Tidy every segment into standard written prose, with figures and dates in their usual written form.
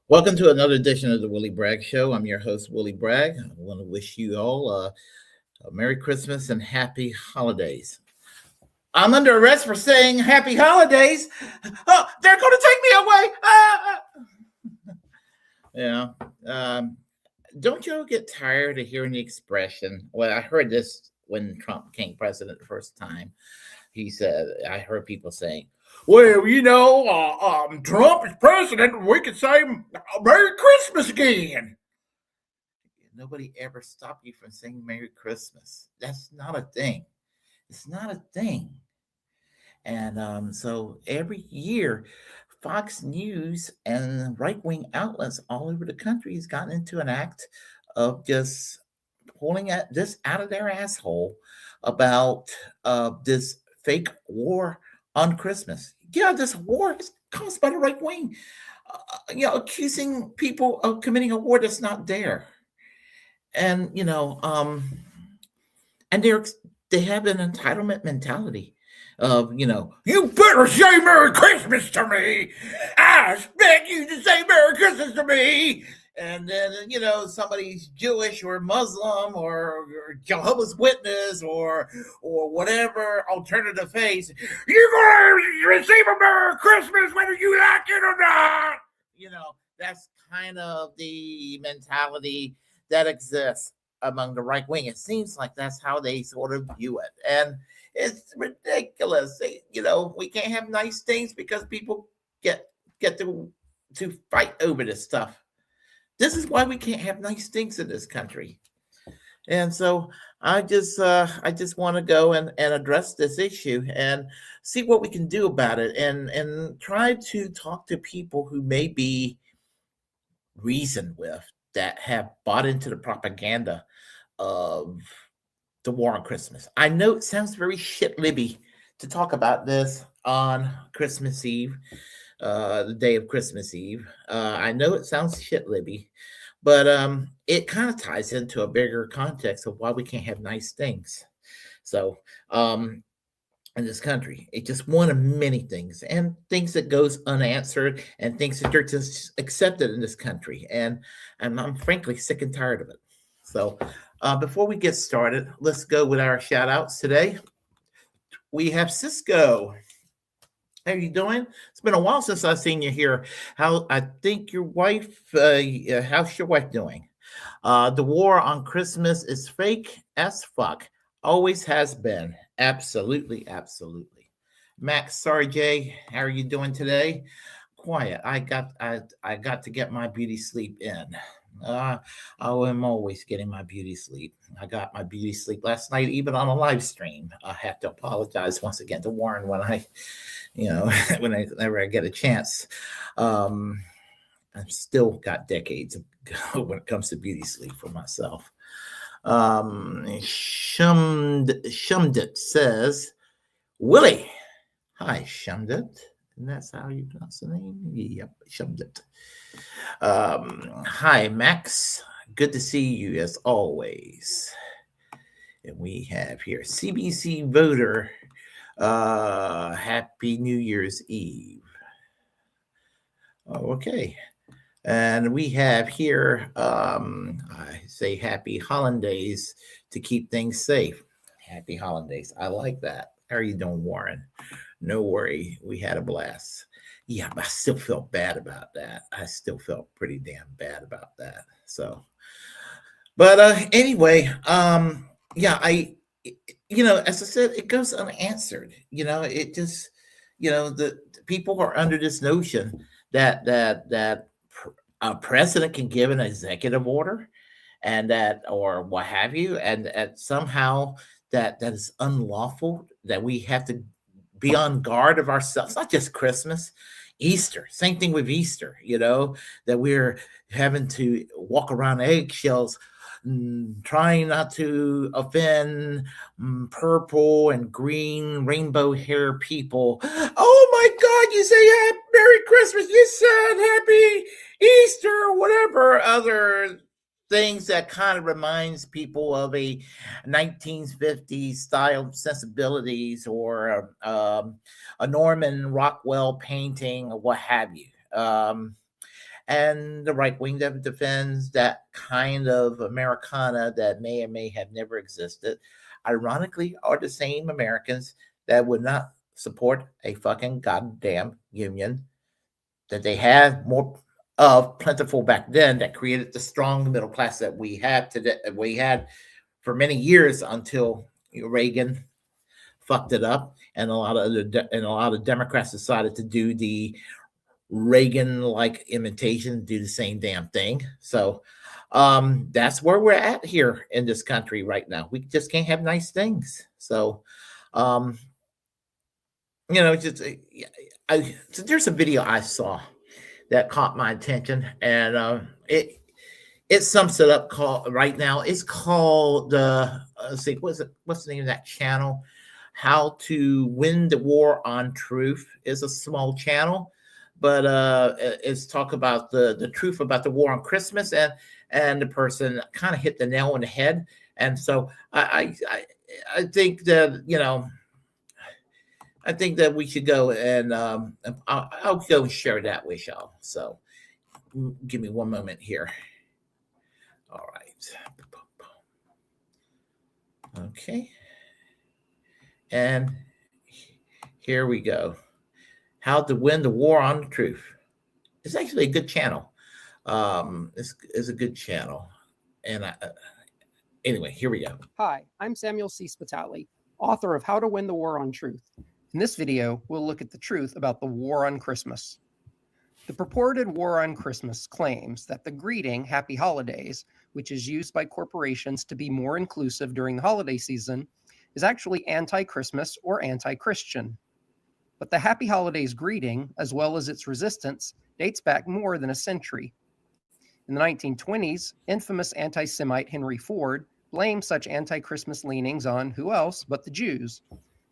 Welcome to another edition of the Willie Bragg Show. I'm your host, Willie Bragg. I want to wish you all a Merry Christmas and Happy Holidays. I'm under arrest for saying Happy Holidays. Oh, they're going to take me away. Yeah. Don't y'all get tired of hearing the expression? Well, I heard this when Trump became president the first time. I heard people saying, well, Trump is president, we could say Merry Christmas again. Nobody ever stopped you from saying Merry Christmas. That's not a thing. It's not a thing. And so every year, Fox News and right-wing outlets all over the country has gotten into an act of just pulling this out of their asshole about this fake war on Christmas. Yeah, this war is caused by the right wing, accusing people of committing a war that's not there. And, and they have an entitlement mentality of, you better say Merry Christmas to me. I expect you to say Merry Christmas to me. And then, somebody's Jewish or Muslim or Jehovah's Witness or whatever alternative faith, you're going to receive a Merry Christmas whether you like it or not. That's kind of the mentality that exists among the right wing. It seems like that's how they sort of view it. And it's ridiculous. We can't have nice things because people get to fight over this stuff. This is why we can't have nice things in this country. And so I just want to go and address this issue and see what we can do about it and try to talk to people who may be reasoned with, that have bought into the propaganda of the war on Christmas. I know it sounds very shit-libby to talk about this on Christmas Eve, the day of Christmas Eve. I know it sounds shit-libby, but it kind of ties into a bigger context of why we can't have nice things. So in this country, it's just one of many things, and things that goes unanswered, and things that are just accepted in this country. And I'm frankly sick and tired of it. So before we get started, let's go with our shout outs today. We have Cisco. How are you doing? It's been a while since I've seen you here. I think your wife, how's your wife doing? The war on Christmas is fake as fuck. Always has been. Absolutely, absolutely. Max Sarjay, how are you doing today? Quiet. I got to get my beauty sleep in. I am always getting my beauty sleep. I got my beauty sleep last night, even on a live stream. I have to apologize once again to Warren when whenever I get a chance. I've still got decades when it comes to beauty sleep for myself. Shumdit says, Willie. Hi, Shumdit. And that's how you pronounce the name? Yep, Shumdit. Hi, Max. Good to see you as always. And we have here CBC voter. Happy New Year's Eve. Okay. And we have here, I say happy holidays to keep things safe. Happy holidays. I like that. How are you doing, Warren? No worry. We had a blast. Yeah, but I still felt bad about that. I still felt pretty damn bad about that. So, but anyway, yeah, as I said, it goes unanswered. It just, the people are under this notion that a president can give an executive order and that or what have you, and somehow that is unlawful, that we have to be on guard of ourselves. Not just Christmas, Easter, same thing with Easter, that we're having to walk around eggshells, trying not to offend purple and green rainbow hair people. Oh my God, you say Merry Christmas, you said Happy Easter, or whatever other things that kind of reminds people of a 1950s style sensibilities, or a Norman Rockwell painting, or what have you. And the right wing that defends that kind of Americana that may or may have never existed, ironically, are the same Americans that would not support a fucking goddamn union that they had more of plentiful back then, that created the strong middle class that we had today. We had for many years until Reagan fucked it up, and a lot of Democrats decided to do the Reagan-like imitation, do the same damn thing. So that's where we're at here in this country right now. We just can't have nice things. So, so there's a video I saw that caught my attention, and it sums it up. Right now, it's called let's see, what's the name of that channel? How to Win the War on Truth is a small channel, but it's talk about the truth about the war on Christmas, and the person kind of hit the nail on the head. And so I think that I think that we should go, and I'll go and share that with y'all. So give me one moment here. All right. Okay. And here we go. How to Win the War on the Truth. It's actually a good channel. It's a good channel. And anyway, here we go. Hi, I'm Samuel C. Spitali, author of How to Win the War on Truth. In this video, we'll look at the truth about the war on Christmas. The purported war on Christmas claims that the greeting, Happy Holidays, which is used by corporations to be more inclusive during the holiday season, is actually anti-Christmas or anti-Christian. But the Happy Holidays greeting, as well as its resistance, dates back more than a century. In the 1920s, infamous anti-Semite Henry Ford blamed such anti-Christmas leanings on who else but the Jews.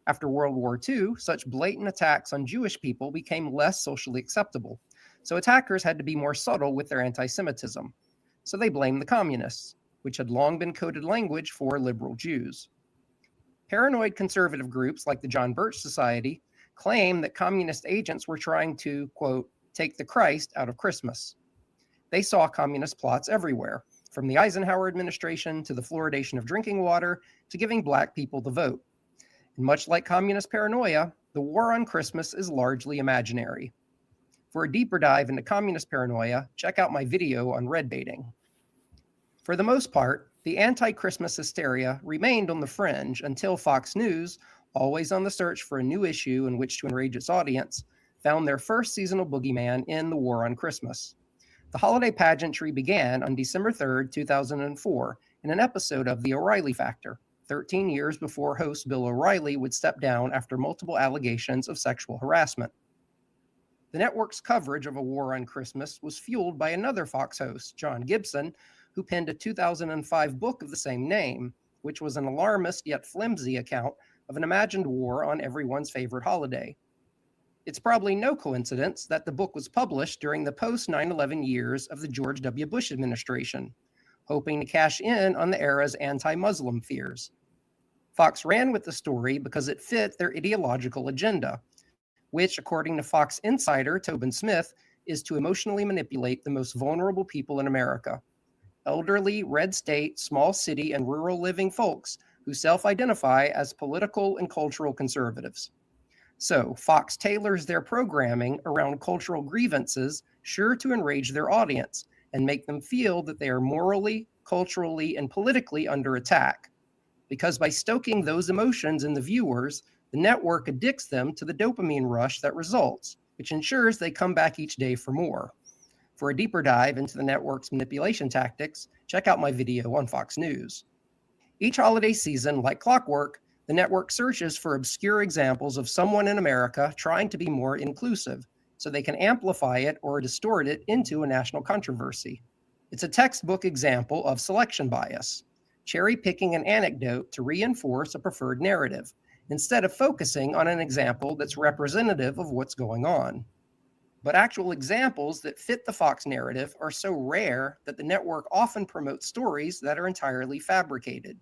After World War II, such blatant attacks on Jewish people became less socially acceptable, so attackers had to be more subtle with their anti-Semitism. So they blamed the communists, which had long been coded language for liberal Jews. Paranoid conservative groups like the John Birch Society claim that communist agents were trying to, quote, take the Christ out of Christmas. They saw communist plots everywhere, from the Eisenhower administration to the fluoridation of drinking water to giving Black people the vote. And much like communist paranoia, the war on Christmas is largely imaginary. For a deeper dive into communist paranoia, check out my video on red baiting. For the most part, the anti-Christmas hysteria remained on the fringe until Fox News, always on the search for a new issue in which to enrage its audience, found their first seasonal boogeyman in the war on Christmas. The holiday pageantry began on December 3rd, 2004, in an episode of The O'Reilly Factor, 13 years before host Bill O'Reilly would step down after multiple allegations of sexual harassment. The network's coverage of a war on Christmas was fueled by another Fox host, John Gibson, who penned a 2005 book of the same name, which was an alarmist yet flimsy account of an imagined war on everyone's favorite holiday. It's probably no coincidence that the book was published during the post-9/11 years of the George W. Bush administration, hoping to cash in on the era's anti-Muslim fears. Fox ran with the story because it fit their ideological agenda, which, according to Fox insider Tobin Smith, is to emotionally manipulate the most vulnerable people in America: elderly, red state, small city, and rural living folks who self-identify as political and cultural conservatives. So Fox tailors their programming around cultural grievances sure to enrage their audience and make them feel that they are morally, culturally, and politically under attack. Because by stoking those emotions in the viewers, the network addicts them to the dopamine rush that results, which ensures they come back each day for more. For a deeper dive into the network's manipulation tactics, check out my video on Fox News. Each holiday season, like clockwork, the network searches for obscure examples of someone in America trying to be more inclusive, so they can amplify it or distort it into a national controversy. It's a textbook example of selection bias, cherry-picking an anecdote to reinforce a preferred narrative, instead of focusing on an example that's representative of what's going on. But actual examples that fit the Fox narrative are so rare that the network often promotes stories that are entirely fabricated.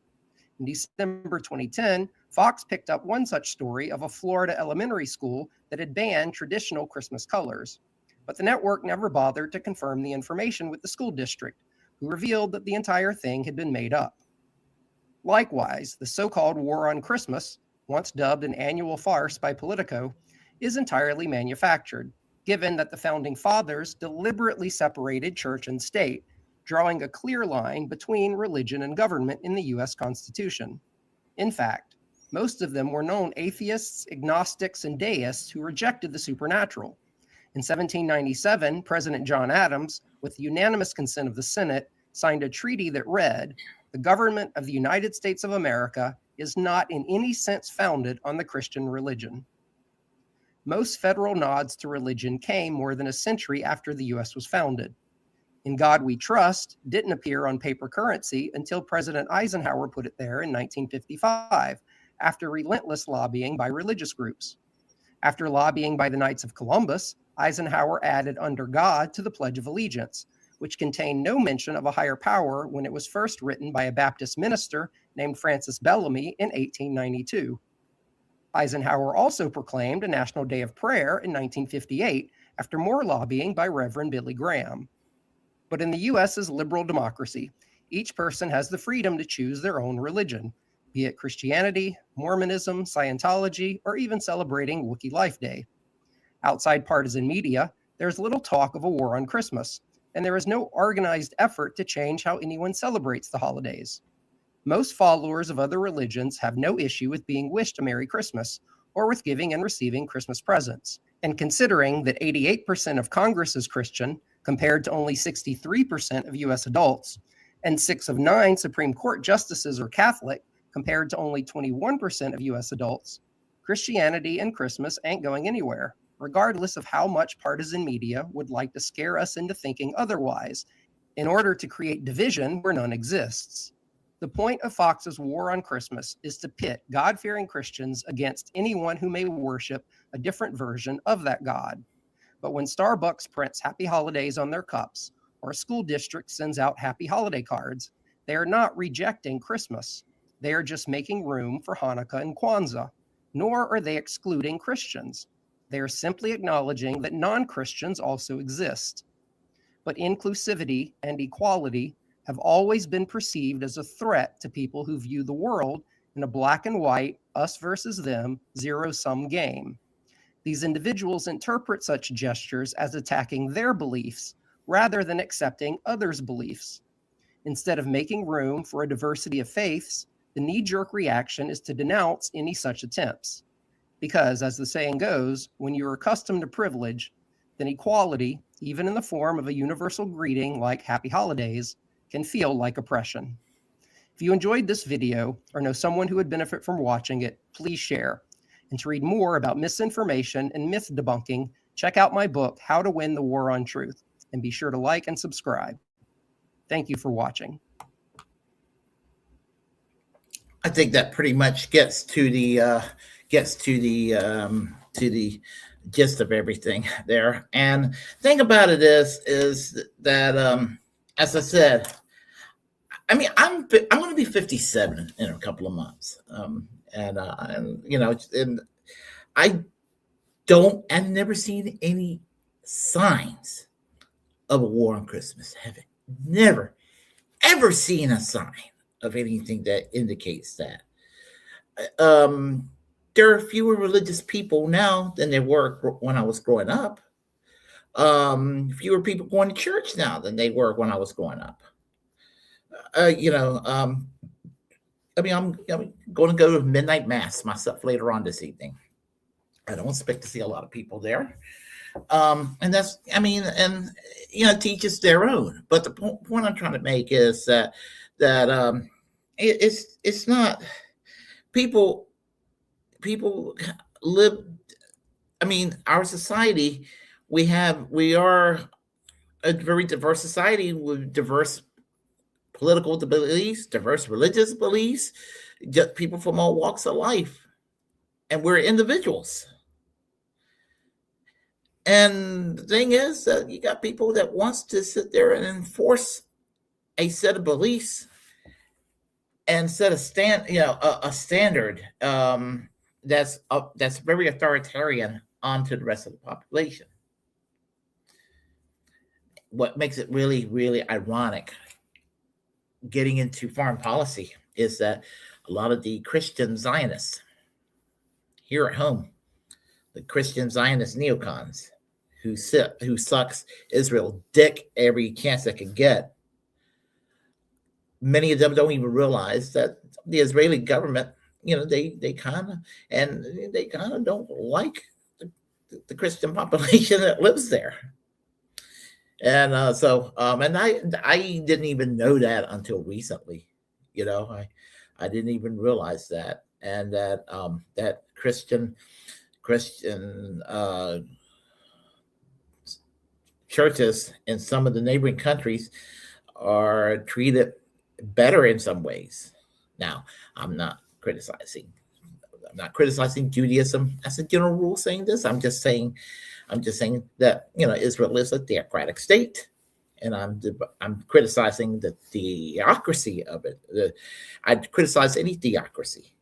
In December 2010, Fox picked up one such story of a Florida elementary school that had banned traditional Christmas colors. But the network never bothered to confirm the information with the school district, who revealed that the entire thing had been made up. Likewise, the so-called War on Christmas, once dubbed an annual farce by Politico, is entirely manufactured, given that the founding fathers deliberately separated church and state, drawing a clear line between religion and government in the U.S. Constitution. In fact, most of them were known atheists, agnostics, and deists who rejected the supernatural. In 1797, President John Adams, with the unanimous consent of the Senate, signed a treaty that read, "The government of the United States of America is not in any sense founded on the Christian religion." Most federal nods to religion came more than a century after the U.S. was founded. "In God We Trust" didn't appear on paper currency until President Eisenhower put it there in 1955, after relentless lobbying by religious groups. After lobbying by the Knights of Columbus, Eisenhower added "under God" to the Pledge of Allegiance, which contained no mention of a higher power when it was first written by a Baptist minister named Francis Bellamy in 1892. Eisenhower also proclaimed a National Day of Prayer in 1958 after more lobbying by Reverend Billy Graham. But in the U.S.'s liberal democracy, each person has the freedom to choose their own religion, be it Christianity, Mormonism, Scientology, or even celebrating Wookiee Life Day. Outside partisan media, there's little talk of a war on Christmas, and there is no organized effort to change how anyone celebrates the holidays. Most followers of other religions have no issue with being wished a Merry Christmas or with giving and receiving Christmas presents. And considering that 88% of Congress is Christian, compared to only 63% of U.S. adults, and 6 of 9 Supreme Court justices are Catholic, compared to only 21% of U.S. adults, Christianity and Christmas ain't going anywhere, regardless of how much partisan media would like to scare us into thinking otherwise, in order to create division where none exists. The point of Fox's War on Christmas is to pit God-fearing Christians against anyone who may worship a different version of that God. But when Starbucks prints Happy Holidays on their cups, or a school district sends out Happy Holiday cards, they are not rejecting Christmas. They are just making room for Hanukkah and Kwanzaa, nor are they excluding Christians. They are simply acknowledging that non-Christians also exist. But inclusivity and equality have always been perceived as a threat to people who view the world in a black and white, us versus them, zero-sum game. These individuals interpret such gestures as attacking their beliefs rather than accepting others' beliefs. Instead of making room for a diversity of faiths, the knee-jerk reaction is to denounce any such attempts. Because, as the saying goes, when you're accustomed to privilege, then equality, even in the form of a universal greeting like Happy Holidays, can feel like oppression. If you enjoyed this video or know someone who would benefit from watching it, please share. And to read more about misinformation and myth debunking, check out my book, How to Win the War on Truth, and be sure to like and subscribe. Thank you for watching. I think that pretty much gets to the gist of everything there. And thing about it is that as I said, I mean, I'm going to be 57 in a couple of months, and you know, and I've never seen any signs of a war on Christmas. Have never ever seen a sign of anything that indicates that. There are fewer religious people now than there were when I was growing up. Fewer people going to church now than they were when I was growing up. You know, I mean, I'm going to go to midnight mass myself later on this evening. I don't expect to see a lot of people there. And that's, I mean, and you know, teach us their own. But the point I'm trying to make is that it's not people live. I mean, our society, we are a very diverse society with diverse political beliefs, diverse religious beliefs, just people from all walks of life, and we're individuals. And the thing is that you got people that wants to sit there and enforce a set of beliefs and set a standard that's very authoritarian onto the rest of the population. What makes it really, really ironic getting into foreign policy is that a lot of the Christian Zionists here at home, the Christian Zionist neocons, who sucks Israel dick every chance they can get. Many of them don't even realize that the Israeli government, you know, they kind of don't like the Christian population that lives there. And and I didn't even know that until recently. You know, I didn't even realize that, and that that Christian churches in some of the neighboring countries are treated better in some ways. Now, I'm not criticizing Judaism as a general rule saying this. I'm just saying that, you know, Israel is a theocratic state, and I'm criticizing the theocracy of it. I criticize any theocracy.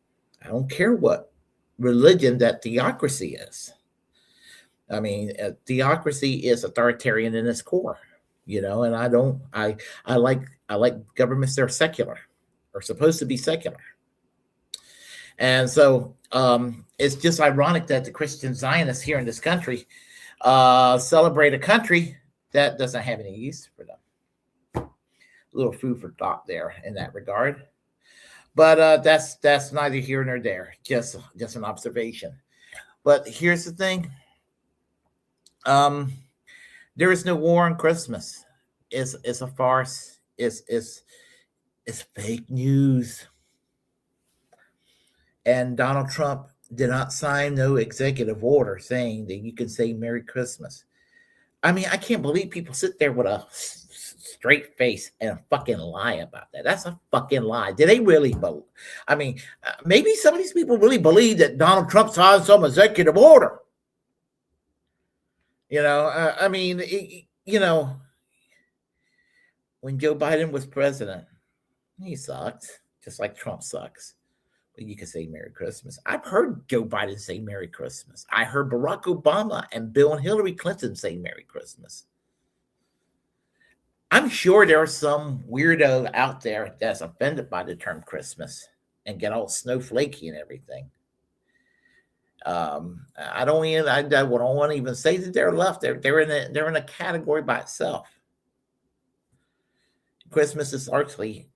I don't care what religion that theocracy is. I mean, theocracy is authoritarian in its core, you know, and I like governments that are secular, or supposed to be secular. And so it's just ironic that the Christian Zionists here in this country celebrate a country that doesn't have any use for them. A little food for thought there in that regard. But that's neither here nor there. Just an observation. But here's the thing. There is no war on Christmas. It's a farce. It's fake news. And Donald Trump did not sign no executive order saying that you can say Merry Christmas. I mean, I can't believe people sit there with a straight face and fucking lie about that. That's a fucking lie. Did they really believe? I mean, maybe some of these people really believe that Donald Trump signed some executive order. You know, I mean, you know, when Joe Biden was president, he sucked, just like Trump sucks. But you can say Merry Christmas. I've heard Joe Biden say Merry Christmas. I heard Barack Obama and Bill and Hillary Clinton say Merry Christmas. I'm sure there are some weirdo out there that's offended by the term Christmas and get all snowflakey and everything. I don't want to even say that they're left. They're in a category by itself. Christmas is largely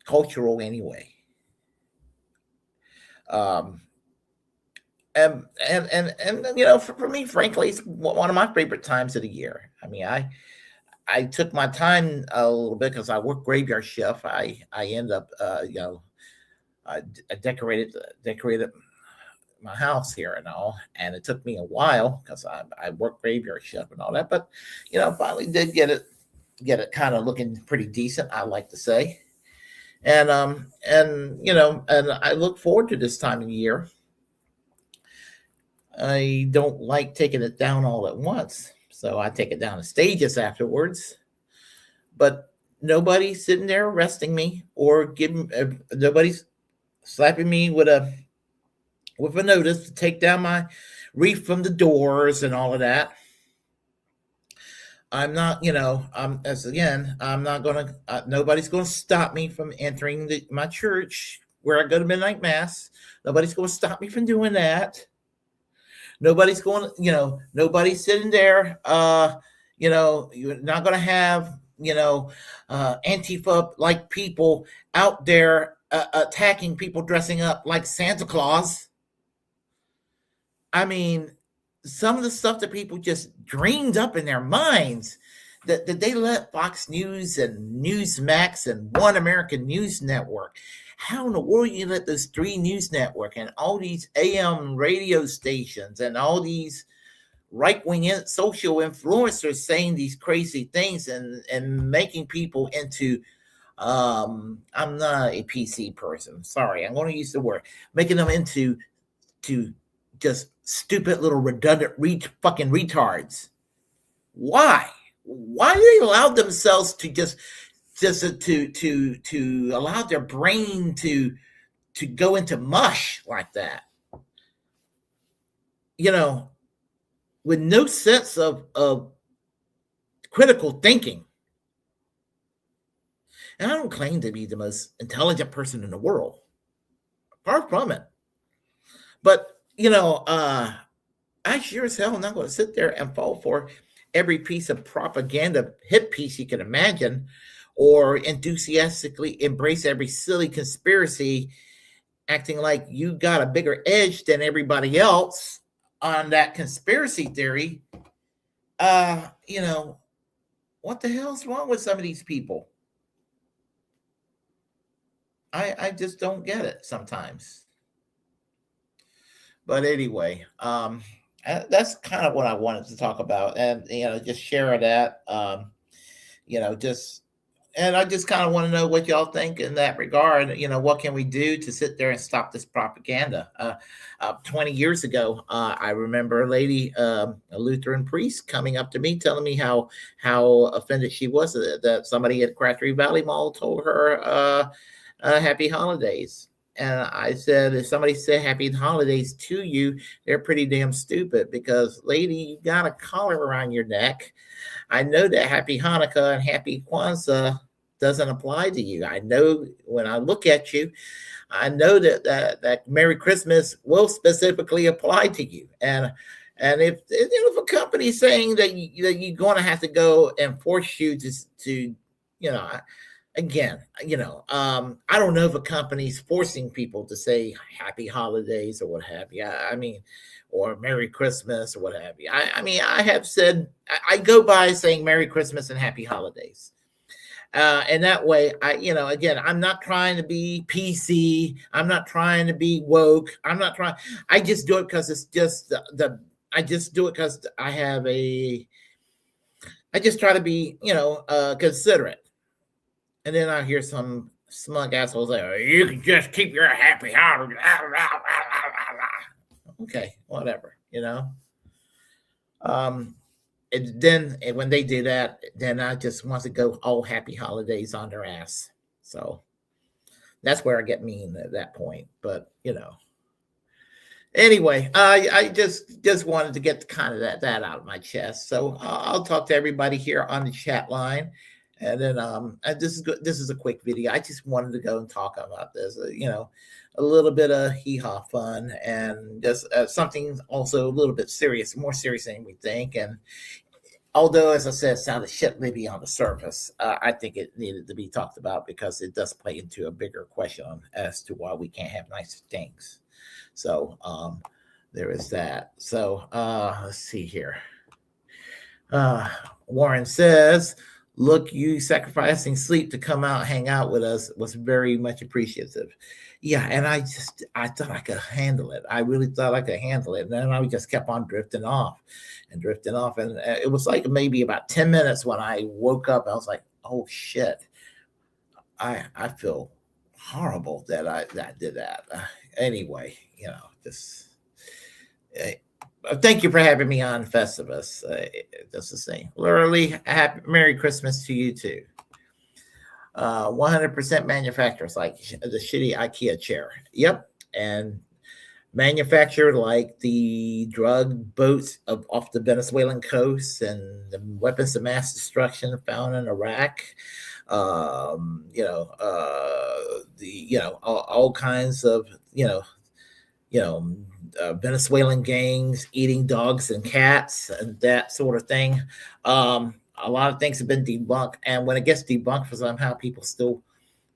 cultural anyway. And you know, for me, frankly, it's one of my favorite times of the year. I mean, I took my time a little bit because I work graveyard shift. I end up, you know, I decorated my house here and all, and it took me a while because I work graveyard shift and all that. But you know, finally did get it get it kind of looking pretty decent, I like to say. And you know, and I look forward to this time of year. I don't like taking it down all at once, so I take it down in stages afterwards. But nobody's sitting there arresting me or giving. Nobody's slapping me with a notice to take down my wreath from the doors and all of that. I'm not, you know, I'm not gonna. Nobody's gonna stop me from entering my church where I go to midnight mass. Nobody's gonna stop me from doing that. Nobody's going, you know, nobody's sitting there. You know, you're not going to have, you know, Antifa like people out there attacking people dressing up like Santa Claus. I mean, some of the stuff that people just dreamed up in their minds that they let Fox News and Newsmax and One American News Network. How in the world you let those 3 news network and all these AM radio stations and all these right-wing social influencers saying these crazy things and making people into I'm not a PC person. Sorry, I'm going to use the word. Making them into just stupid little redundant fucking retards. Why? Why do they allow themselves to just to allow their brain to go into mush like that? You know, with no sense of critical thinking. And I don't claim to be the most intelligent person in the world. Far from it. But, you know, I sure as hell am not going to sit there and fall for every piece of propaganda hit piece you can imagine, or enthusiastically embrace every silly conspiracy, acting like you got a bigger edge than everybody else on that conspiracy theory. You know, what the hell's wrong with some of these people? I just don't get it sometimes. But anyway, that's kind of what I wanted to talk about, and you know, just share that. You know, and I just kind of want to know what y'all think in that regard. You know, what can we do to sit there and stop this propaganda? 20 years ago, I remember a lady, a Lutheran priest, coming up to me telling me how offended she was that somebody at Crabtree Valley Mall told her happy holidays. And I said, if somebody said happy holidays to you, they're pretty damn stupid, because, lady, you got a collar around your neck. I know that happy Hanukkah and happy Kwanzaa doesn't apply to you. I know when I look at you, I know that Merry Christmas will specifically apply to you. And if a company is saying that you're going to have to go and force you to you know, again, you know, I don't know if a company's forcing people to say happy holidays or what have you. I mean, or Merry Christmas or what have you. I mean, I have said, I go by saying Merry Christmas and happy holidays. And that way, again, I'm not trying to be PC. I'm not trying to be woke. I just do it because it's just I just do it because I just try to be, considerate. And then I hear some smug assholes say, oh, you can just keep your happy holiday. Okay, whatever, And then when they do that, then I just want to go all happy holidays on their ass. So that's where I get mean at that point. But, anyway, I just wanted to get kind of that out of my chest. So I'll talk to everybody here on the chat line. And then this is a quick video. I just wanted to go and talk about this, a little bit of hee-haw fun, and just something also a little bit serious, more serious than we think. And although, as I said, it sounded shit maybe on the surface, I think it needed to be talked about because it does play into a bigger question as to why we can't have nice things. So there is that. So let's see here. Warren says, look, you sacrificing sleep to come out, hang out with us was very much appreciative. Yeah, and I thought I could handle it. I really thought I could handle it. And then I just kept on drifting off and drifting off. And it was like maybe about 10 minutes when I woke up. I was like, oh shit. I feel horrible that I did that. Anyway, just thank you for having me on Festivus. Just the same. Literally, happy Merry Christmas to you too. 100% manufacturers like the shitty IKEA chair. Yep, and manufactured like the drug boats off the Venezuelan coast and the weapons of mass destruction found in Iraq. All kinds of Venezuelan gangs eating dogs and cats and that sort of thing. A lot of things have been debunked, and when it gets debunked for somehow, people still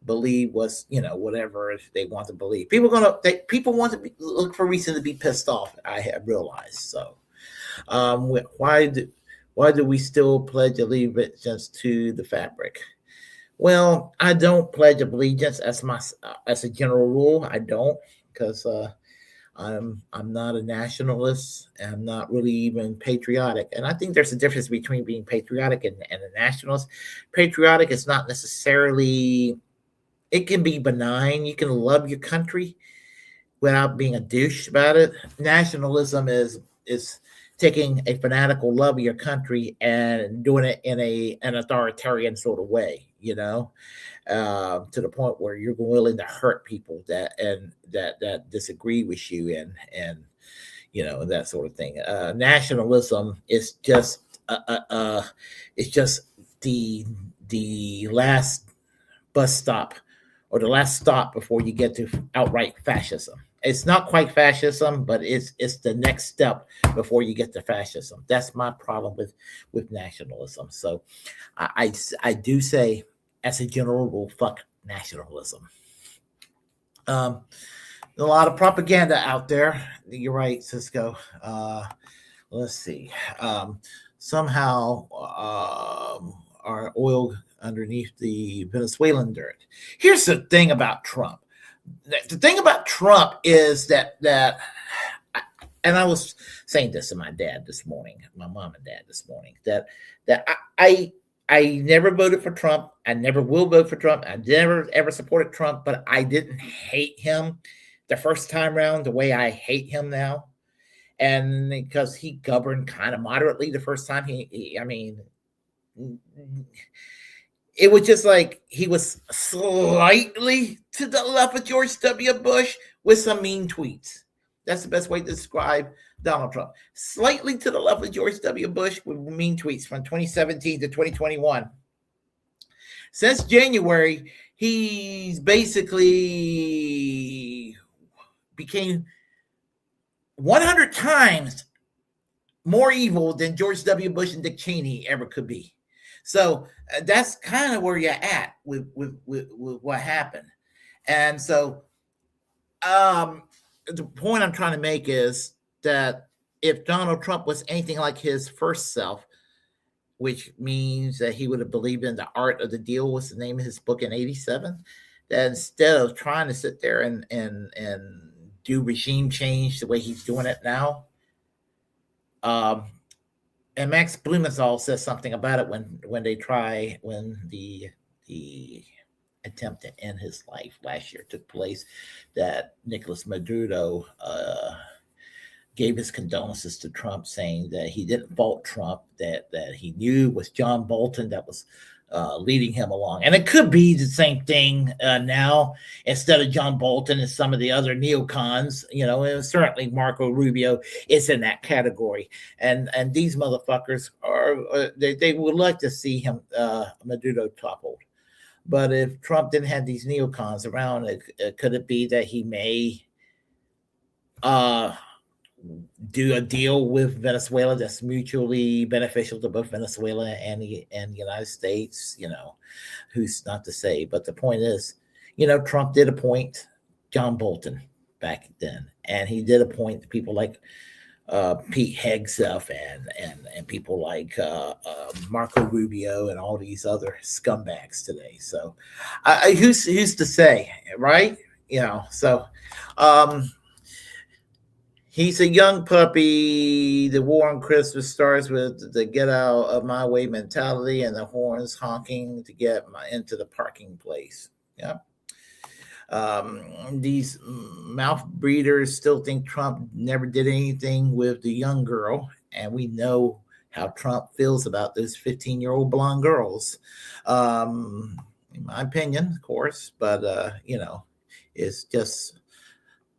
believe was whatever they want to believe. People want to look for reason to be pissed off. I have realized. So, why do we still pledge allegiance to the fabric? Well, I don't pledge allegiance as a general rule. I don't, because I'm not a nationalist. And I'm not really even patriotic. And I think there's a difference between being patriotic and a nationalist. Patriotic is not necessarily. It can be benign. You can love your country without being a douche about it. Nationalism is taking a fanatical love of your country and doing it in an authoritarian sort of way, to the point where you're willing to hurt people that disagree with you and that sort of thing. Nationalism is just it's just the last bus stop or the last stop before you get to outright fascism. It's not quite fascism, but it's the next step before you get to fascism. That's my problem with nationalism. So I do say, as a general rule, fuck nationalism. A lot of propaganda out there. You're right, Cisco. Let's see. Somehow our oil underneath the Venezuelan dirt. Here's the thing about Trump. The thing about Trump is that and I was saying this to my dad this morning, my mom and dad this morning, that I never voted for Trump. I never will vote for Trump. I never ever supported Trump, but I didn't hate him the first time around the way I hate him now. And because he governed kind of moderately the first time, it was just like he was slightly to the left of George W. Bush with some mean tweets. That's the best way to describe Donald Trump. Slightly to the left of George W. Bush with mean tweets from 2017 to 2021. Since January, he's basically became 100 times more evil than George W. Bush and Dick Cheney ever could be. So that's kind of where you're at with what happened. And so the point I'm trying to make is that if Donald Trump was anything like his first self, which means that he would have believed in the art of the deal, was the name of his book in 87, that instead of trying to sit there and do regime change the way he's doing it now, and Max Blumenthal says something about it when the attempt to end his life last year took place, that Nicolas Maduro gave his condolences to Trump, saying that he didn't fault Trump, that he knew it was John Bolton that was leading him along. And it could be the same thing now, instead of John Bolton and some of the other neocons, and certainly Marco Rubio is in that category. And these motherfuckers they would like to see him, Maduro, toppled. But if Trump didn't have these neocons around, could it be that he may do a deal with Venezuela that's mutually beneficial to both Venezuela and the United States? Who's not to say? But the point is, Trump did appoint John Bolton back then, and he did appoint people like Pete Hegseth and people like Marco Rubio and all these other scumbags today. So, who's to say, right? So he's a young puppy. The war on Christmas starts with the get out of my way mentality and the horns honking to get into the parking place. Yeah. These mouth breeders still think Trump never did anything with the young girl, and we know how Trump feels about those 15-year-old blonde girls. In my opinion, of course, but it's just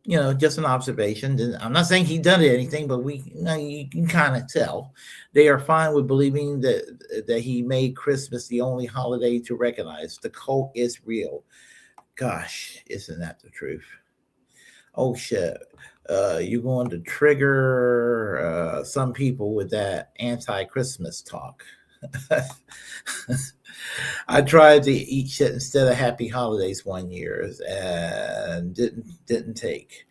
just an observation. I'm not saying he done anything, but you can kind of tell they are fine with believing that he made Christmas the only holiday to recognize. The cult is real. Gosh, isn't that the truth? Oh shit. You're going to trigger some people with that anti-Christmas talk. I tried to eat shit instead of happy holidays one year and didn't take.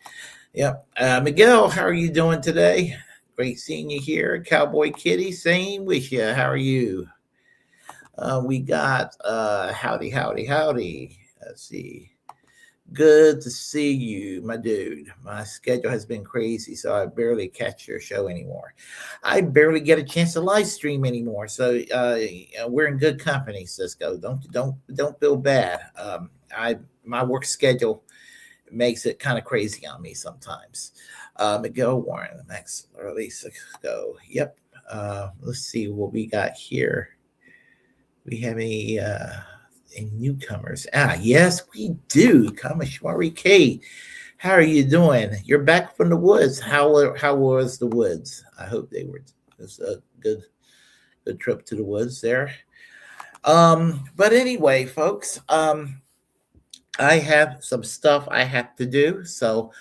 Yep. Miguel, how are you doing today? Great seeing you here. Cowboy Kitty, same with you. How are you? We got howdy. Let's see. Good to see you, my dude. My schedule has been crazy, so I barely catch your show anymore. I barely get a chance to live stream anymore. So we're in good company, Cisco. Don't feel bad. My work schedule makes it kind of crazy on me sometimes. Miguel Warren, Max early Cisco. Yep. Let's see what we got here. We have any newcomers? Yes, we do. Kamashwari K, how are you doing? You're back from the woods. How was the woods? I hope it was a good trip to the woods there. But anyway, folks, I have some stuff I have to do, so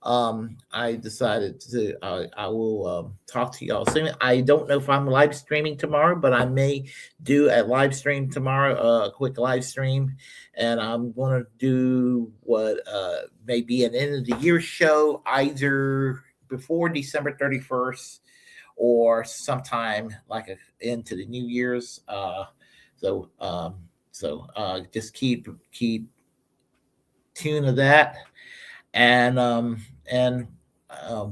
I decided to I will talk to y'all soon. I don't know if I'm live streaming tomorrow, but I may do a live stream tomorrow, a quick live stream, and I'm going to do what may be an end of the year show either before December 31st or sometime like into the New Year's. So just keep tune of that. And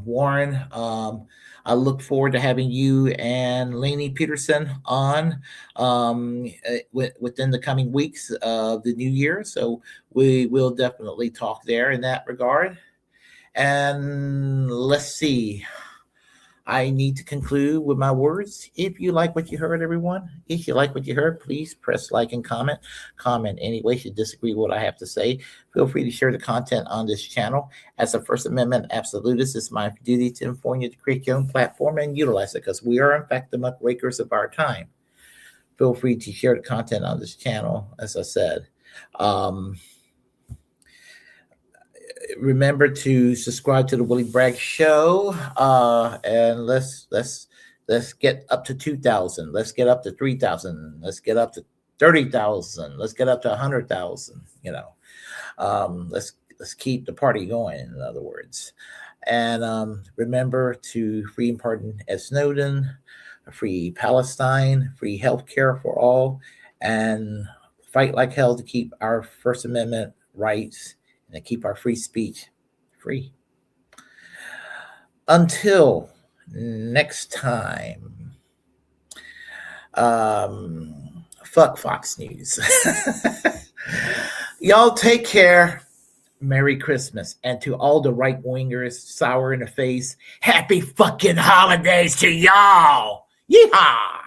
Warren, I look forward to having you and Lainey Peterson on within the coming weeks of the new year. So we will definitely talk there in that regard. And let's see. I need to conclude with my words. If you like what you heard, everyone, if you like what you heard, please press like and comment. Comment anyway. If you disagree with what I have to say, feel free to share the content on this channel. As a First Amendment absolutist, it's my duty to inform you to create your own platform and utilize it because we are, in fact, the muckrakers of our time. Feel free to share the content on this channel, as I said. Remember to subscribe to the Willie Bragg Show, and let's get up to 2,000. Let's get up to 3,000. Let's get up to 30,000. Let's get up to 100,000. Let's keep the party going. In other words, and remember to free and pardon Ed Snowden, free Palestine, free healthcare for all, and fight like hell to keep our First Amendment rights and keep our free speech free. Until next time, fuck Fox News. Y'all take care. Merry Christmas. And to all the right-wingers sour in the face, happy fucking holidays to y'all. Yeehaw.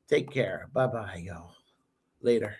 Take care. Bye-bye, y'all. Later.